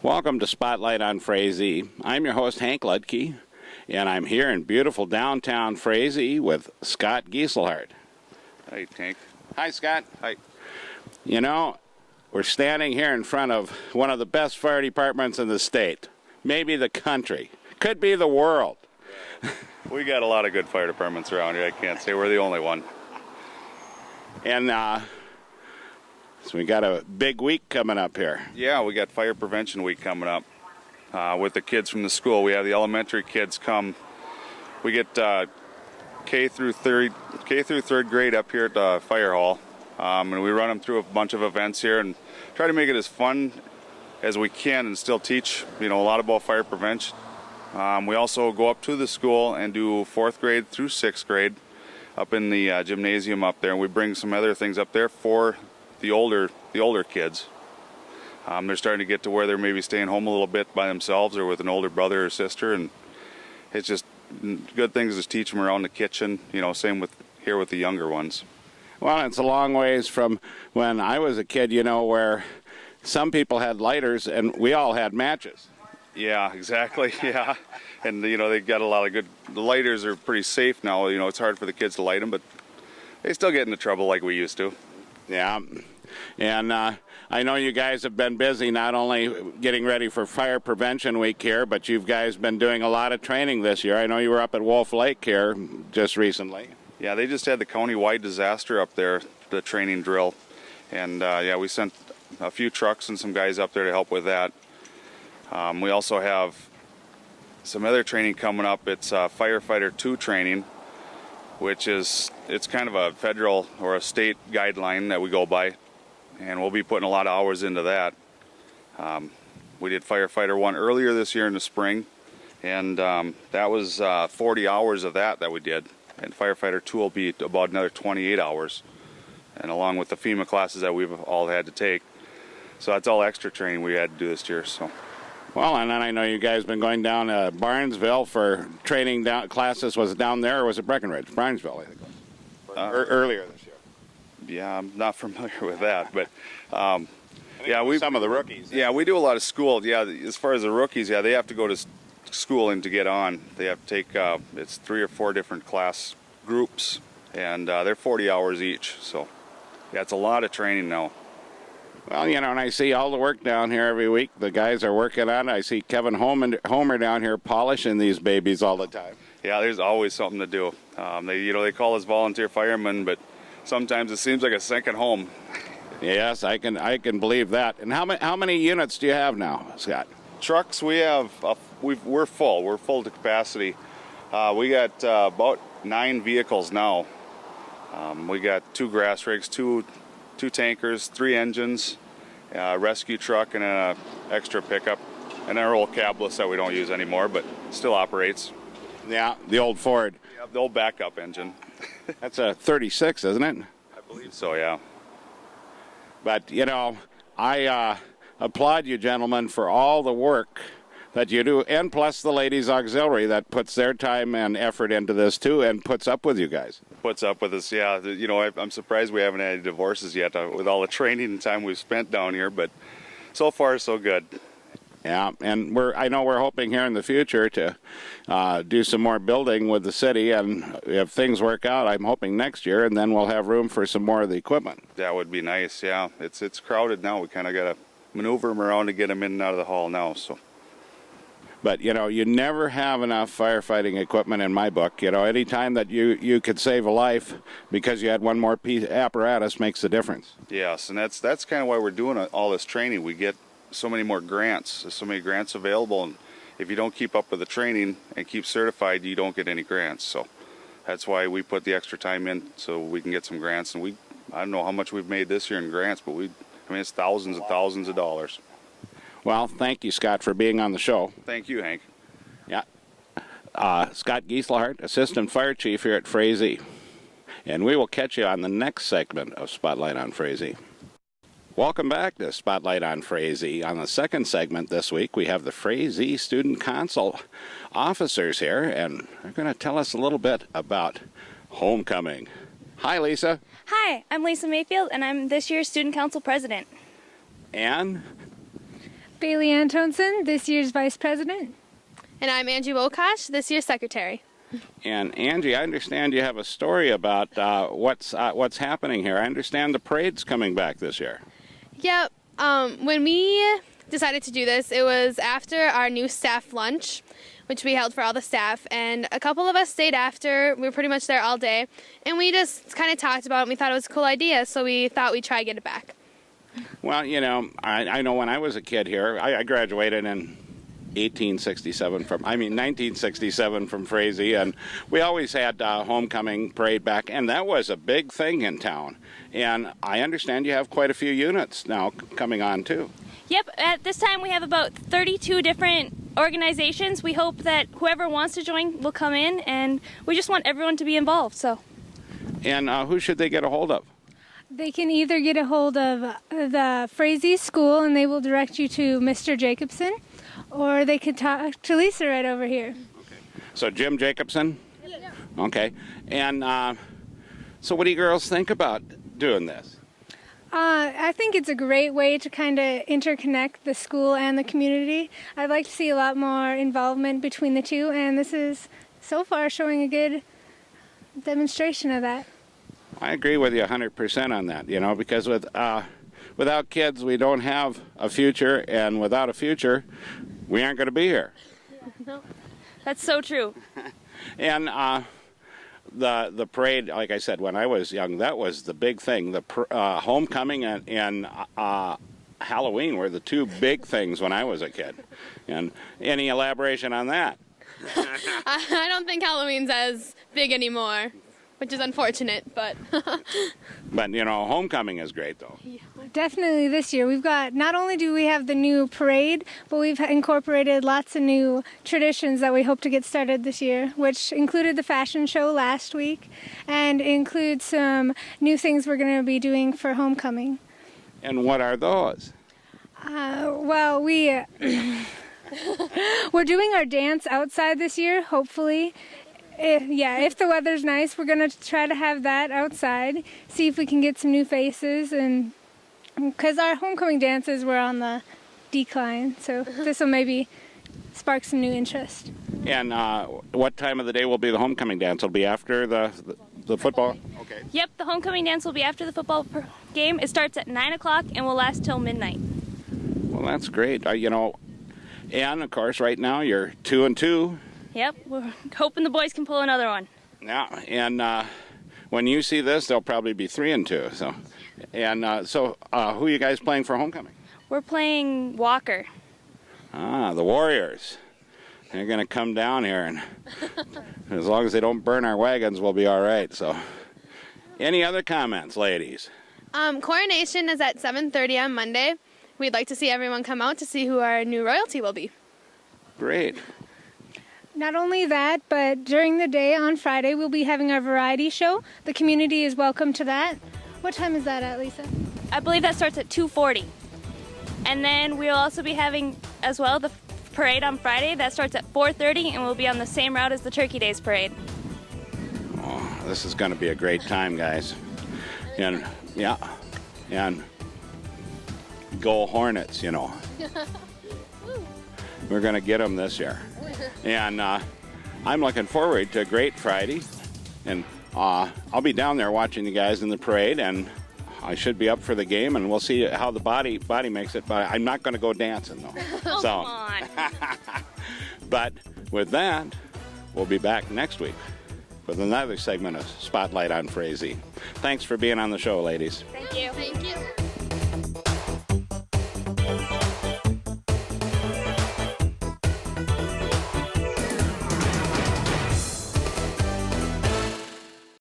Welcome to Spotlight on Frazee. I'm your host, Hank Ludtke, and I'm here in beautiful downtown Frazee with Scott Geiselhart. Hi, Hank. Hi, Scott. Hi. You know, we're standing here in front of one of the best fire departments in the state, maybe the country, could be the world. We got a lot of good fire departments around here. I can't say we're the only one. And so we got a big week coming up here. Yeah, we got Fire Prevention Week coming up with the kids from the school. We have the elementary kids come. We get K through third grade up here at the fire hall, and we run them through a bunch of events here and try to make it as fun as we can and still teach, a lot about fire prevention. We also go up to the school and do 4th grade through 6th grade up in the gymnasium up there, and we bring some other things up there for the older kids. They're starting to get to where they're maybe staying home a little bit by themselves or with an older brother or sister, and it's just good things to teach them around the kitchen. Same with here with the younger ones. Well, it's a long ways from when I was a kid, where some people had lighters and we all had matches. Yeah, exactly. Yeah, and they got a lot of good. The lighters are pretty safe now. It's hard for the kids to light them, but they still get into trouble like we used to. Yeah, and I know you guys have been busy not only getting ready for Fire Prevention Week here, but you guys been doing a lot of training this year. I know you were up at Wolf Lake here just recently. Yeah, they just had the county-wide disaster up there, the training drill, and we sent a few trucks and some guys up there to help with that. We also have some other training coming up. It's Firefighter 2 training, which it's kind of a federal or a state guideline that we go by, and we'll be putting a lot of hours into that. We did Firefighter 1 earlier this year in the spring, and that was 40 hours of that we did, and Firefighter 2 will be about another 28 hours, and along with the FEMA classes that we've all had to take. So that's all extra training we had to do this year. So. Well, and then I know you guys have been going down to Barnesville for training classes. Was it down there or was it Breckenridge? Barnesville, I think. Earlier this year. Yeah, I'm not familiar with that, but some of the rookies. Yeah, we do a lot of school. Yeah, as far as the rookies, they have to go to schooling to get on. They have to take it's 3 or 4 different class groups, and they're 40 hours each. So, yeah, it's a lot of training now. Well, and I see all the work down here every week. The guys are working on it. I see Kevin Homer down here polishing these babies all the time. Yeah, there's always something to do. They call us volunteer firemen, but sometimes it seems like a second home. Yes, I can believe that. And how many units do you have now, Scott? Trucks, we have we're full. We're full to capacity. We got about 9 vehicles now. We got 2 grass rigs, two tankers, 3 engines, a rescue truck, and an extra pickup, and our old cabless that we don't use anymore, but still operates. Yeah, the old Ford. Yeah, the old backup engine. That's a 36, isn't it? I believe so, yeah. But, I applaud you gentlemen for all the work that you do, and plus the ladies auxiliary that puts their time and effort into this too and puts up with you guys. Puts up with us, yeah. I'm surprised we haven't had any divorces yet with all the training and time we've spent down here, but so far so good. Yeah, and I know we're hoping here in the future to do some more building with the city, and if things work out, I'm hoping next year, and then we'll have room for some more of the equipment. That would be nice, yeah. It's crowded now. We kind of got to maneuver them around to get them in and out of the hall now, so. But, you never have enough firefighting equipment in my book. Any time that you could save a life because you had one more piece apparatus makes a difference. Yes, and that's kind of why we're doing all this training. We get so many more grants. There's so many grants available, and if you don't keep up with the training and keep certified, you don't get any grants. So that's why we put the extra time in so we can get some grants. And I don't know how much we've made this year in grants, but it's thousands and thousands of dollars. Well, thank you, Scott, for being on the show. Thank you, Hank. Yeah. Scott Geiselhart, Assistant Fire Chief here at Frazee. And we will catch you on the next segment of Spotlight on Frazee. Welcome back to Spotlight on Frazee. On the second segment this week, we have the Frazee Student Council officers here, and they're going to tell us a little bit about homecoming. Hi, Lisa. Hi, I'm Lisa Mayfield, and I'm this year's Student Council President. And? Bayleigh Antonsen, this year's Vice President. And I'm Angie Wokasch, this year's Secretary. And Angie, I understand you have a story about what's happening here. I understand the parade's coming back this year. Yep. When we decided to do this, it was after our new staff lunch, which we held for all the staff, and a couple of us stayed after. We were pretty much there all day, and we just kind of talked about it, and we thought it was a cool idea, so we thought we'd try to get it back. Well, you know, I know when I was a kid here, I graduated in 1967 from Frazee, and we always had homecoming parade back, and that was a big thing in town. And I understand you have quite a few units now coming on too. Yep, at this time we have about 32 different organizations. We hope that whoever wants to join will come in, and we just want everyone to be involved. So. And who should they get a hold of? They can either get a hold of the Frazee School, and they will direct you to Mr. Jacobson, or they could talk to Lisa right over here. Okay. So Jim Jacobson? Yeah. Okay. And so what do you girls think about doing this? I think it's a great way to kind of interconnect the school and the community. I'd like to see a lot more involvement between the two, and this is so far showing a good demonstration of that. I agree with you 100% on that, you know, because without kids we don't have a future, and without a future we aren't going to be here. No, that's so true. And the parade, like I said, when I was young, that was the big thing. The homecoming and Halloween were the two big things when I was a kid. And any elaboration on that? I don't think Halloween's as big anymore, which is unfortunate, but... But, you know, homecoming is great, though. Yeah. Definitely this year. We've got, not only do we have the new parade, but we've incorporated lots of new traditions that we hope to get started this year, which included the fashion show last week and include some new things we're going to be doing for homecoming. And what are those? Well, we're doing our dance outside this year, hopefully. If the weather's nice, we're going to try to have that outside, see if we can get some new faces, and because our homecoming dances were on the decline, so this will maybe spark some new interest. And what time of the day will be the homecoming dance? Will it be after the football? Okay. Yep, the homecoming dance will be after the football game. It starts at 9 o'clock and will last till midnight. Well, that's great. You know, and of course, right now you're 2-2. Yep, we're hoping the boys can pull another one. Yeah, and when you see this, they'll probably be 3-2. So, and who are you guys playing for homecoming? We're playing Walker. Ah, the Warriors. They're going to come down here, and as long as they don't burn our wagons, we'll be all right. So, any other comments, ladies? Coronation is at 7:30 on Monday. We'd like to see everyone come out to see who our new royalty will be. Great. Not only that, but during the day on Friday, we'll be having our variety show. The community is welcome to that. What time is that at, Lisa? I believe that starts at 2:40. And then we'll also be having, as well, the parade on Friday. That starts at 4:30, and we'll be on the same route as the Turkey Days parade. Oh, this is going to be a great time, guys. And, yeah, and go Hornets, you know. We're going to get them this year. And I'm looking forward to a great Friday. And I'll be down there watching you guys in the parade, and I should be up for the game, and we'll see how the body makes it. But I'm not going to go dancing, though. Oh, so, come on. But with that, we'll be back next week with another segment of Spotlight on Frazee. Thanks for being on the show, ladies. Thank you. Thank you.